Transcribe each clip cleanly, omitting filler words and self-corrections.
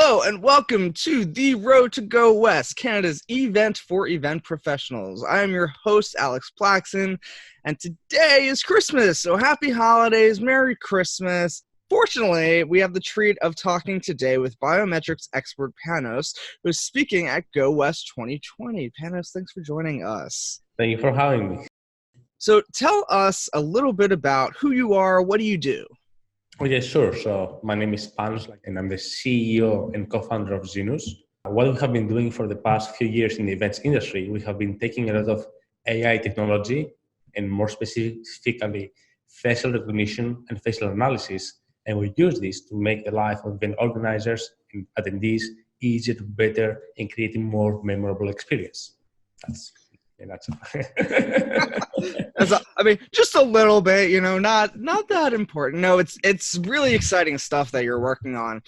Hello and welcome to The Road to Go West, Canada's event for event professionals. I am your host, Alex Plaxon, and today is Christmas, so happy holidays, Merry Christmas. Fortunately, we have the treat of talking today with biometrics expert Panos, who is speaking at Go West 2020. Panos, thanks for joining us. Thank you for having me. So tell us a little bit about who you are, what do you do? Oh, yeah, sure. So my name is Panos, and I'm the CEO and co-founder of Zinus. What we have been doing for the past few years in the events industry, we have been taking a lot of AI technology and more specifically facial recognition and facial analysis, and we use this to make the life of event organizers and attendees easier to better and create a more memorable experience. That's just a little bit, not that important. No, it's really exciting stuff that you're working on.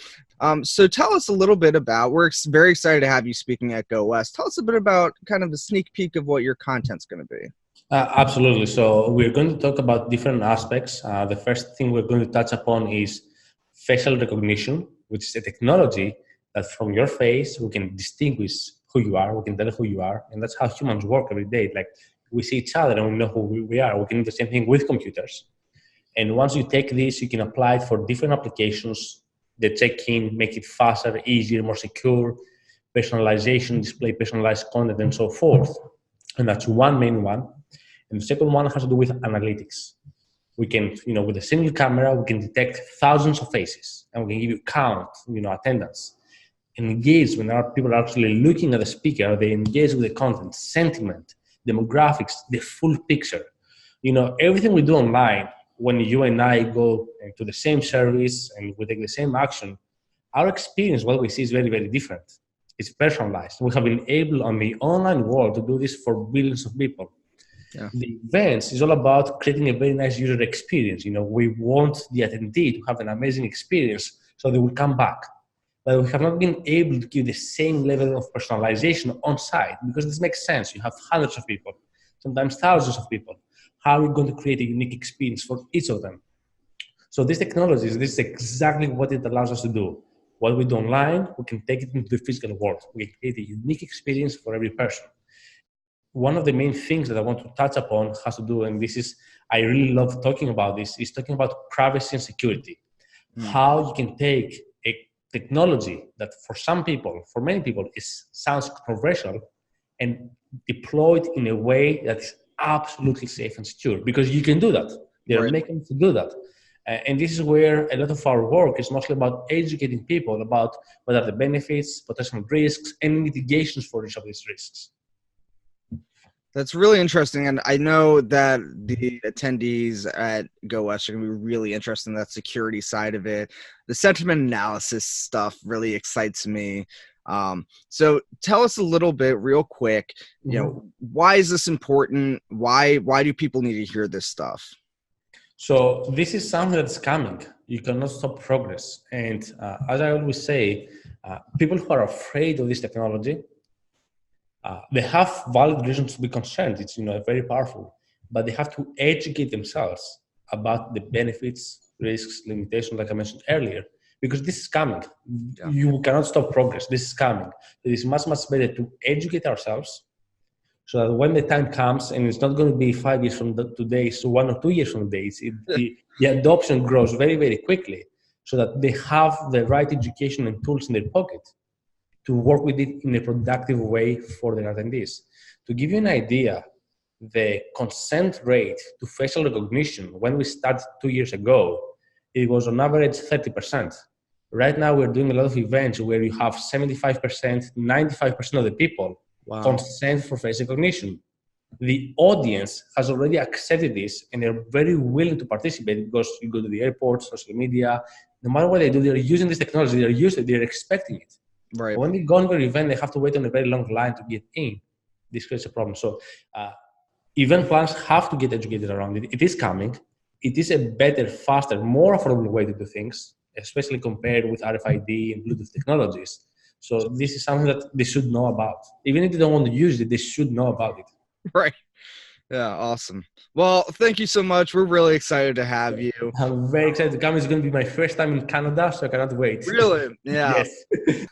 So tell us a little bit about, we're very excited to have you speaking at Go West. Tell us a bit about kind of the sneak peek of what your content's going to be. Absolutely. So we're going to talk about different aspects. The first thing we're going to touch upon is facial recognition, which is a technology that from your face, we can distinguish who you are, we can tell who you are, and that's how humans work every day. Like, we see each other and we know who we are. We can do the same thing with computers. And once you take this, you can apply it for different applications, the check-in, make it faster, easier, more secure, personalization, display personalized content, and so forth. And that's one main one. And the second one has to do with analytics. We can, with a single camera, we can detect thousands of faces, and we can give you count, attendance. Engage when our people are actually looking at the speaker, they engage with the content, sentiment, demographics, the full picture. Everything we do online, when you and I go to the same service and we take the same action, our experience, what we see is very, very different. It's personalized. We have been able on the online world to do this for billions of people. Yeah. The events is all about creating a very nice user experience. We want the attendee to have an amazing experience so they will come back. But we have not been able to give the same level of personalization on site because this makes sense. You have hundreds of people, sometimes thousands of people. How are we going to create a unique experience for each of them? So these technologies, this is exactly what it allows us to do. What we do online, we can take it into the physical world. We can create a unique experience for every person. One of the main things that I want to touch upon has to do, and this is, I really love talking about this, is talking about privacy and security. How you can take a technology that for some people, for many people, sounds controversial and deploy it in a way that is absolutely safe and secure, because you can do that. They're making to do that. And this is where a lot of our work is mostly about educating people about what are the benefits, potential risks, and mitigations for each of these risks. That's really interesting, and I know that the attendees at Go West are going to be really interested in that security side of it. The sentiment analysis stuff really excites me. So tell us a little bit, real quick, why is this important? Why do people need to hear this stuff? So this is something that's coming. You cannot stop progress. And as I always say, people who are afraid of this technology, they have valid reasons to be concerned. It's very powerful, but they have to educate themselves about the benefits, risks, limitations, like I mentioned earlier, because this is coming. Yeah. You cannot stop progress. This is coming. It is much, much better to educate ourselves so that when the time comes, and it's not going to be 5 years from today, so 1 or 2 years from today, the adoption grows very, very quickly, so that they have the right education and tools in their pocket to work with it in a productive way for their attendees. To give you an idea, the consent rate to facial recognition, when we started 2 years ago, it was on average 30%. Right now, we're doing a lot of events where you have 75%, 95% of the people consent for face recognition. The audience has already accepted this, and they're very willing to participate because you go to the airport, social media, no matter what they do, they're using this technology, they're expecting it. Right. When they go on an event, they have to wait on a very long line to get in. This creates a problem. So event planners have to get educated around it. It is coming. It is a better, faster, more affordable way to do things, especially compared with RFID and Bluetooth technologies. So this is something that they should know about. Even if they don't want to use it, they should know about it. Right. Yeah, awesome. Well, thank you so much. We're really excited to have you. I'm very excited to come. It's going to be my first time in Canada, so I cannot wait. Really? Yeah. Yes.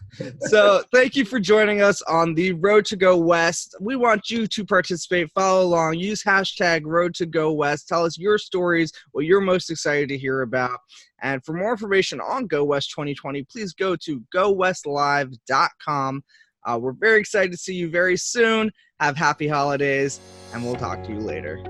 So thank you for joining us on the Road to Go West. We want you to participate, follow along, use hashtag Road to Go West. Tell us your stories, what you're most excited to hear about. And for more information on Go West 2020, please go to gowestlive.com. We're very excited to see you very soon. Have happy holidays, and we'll talk to you later.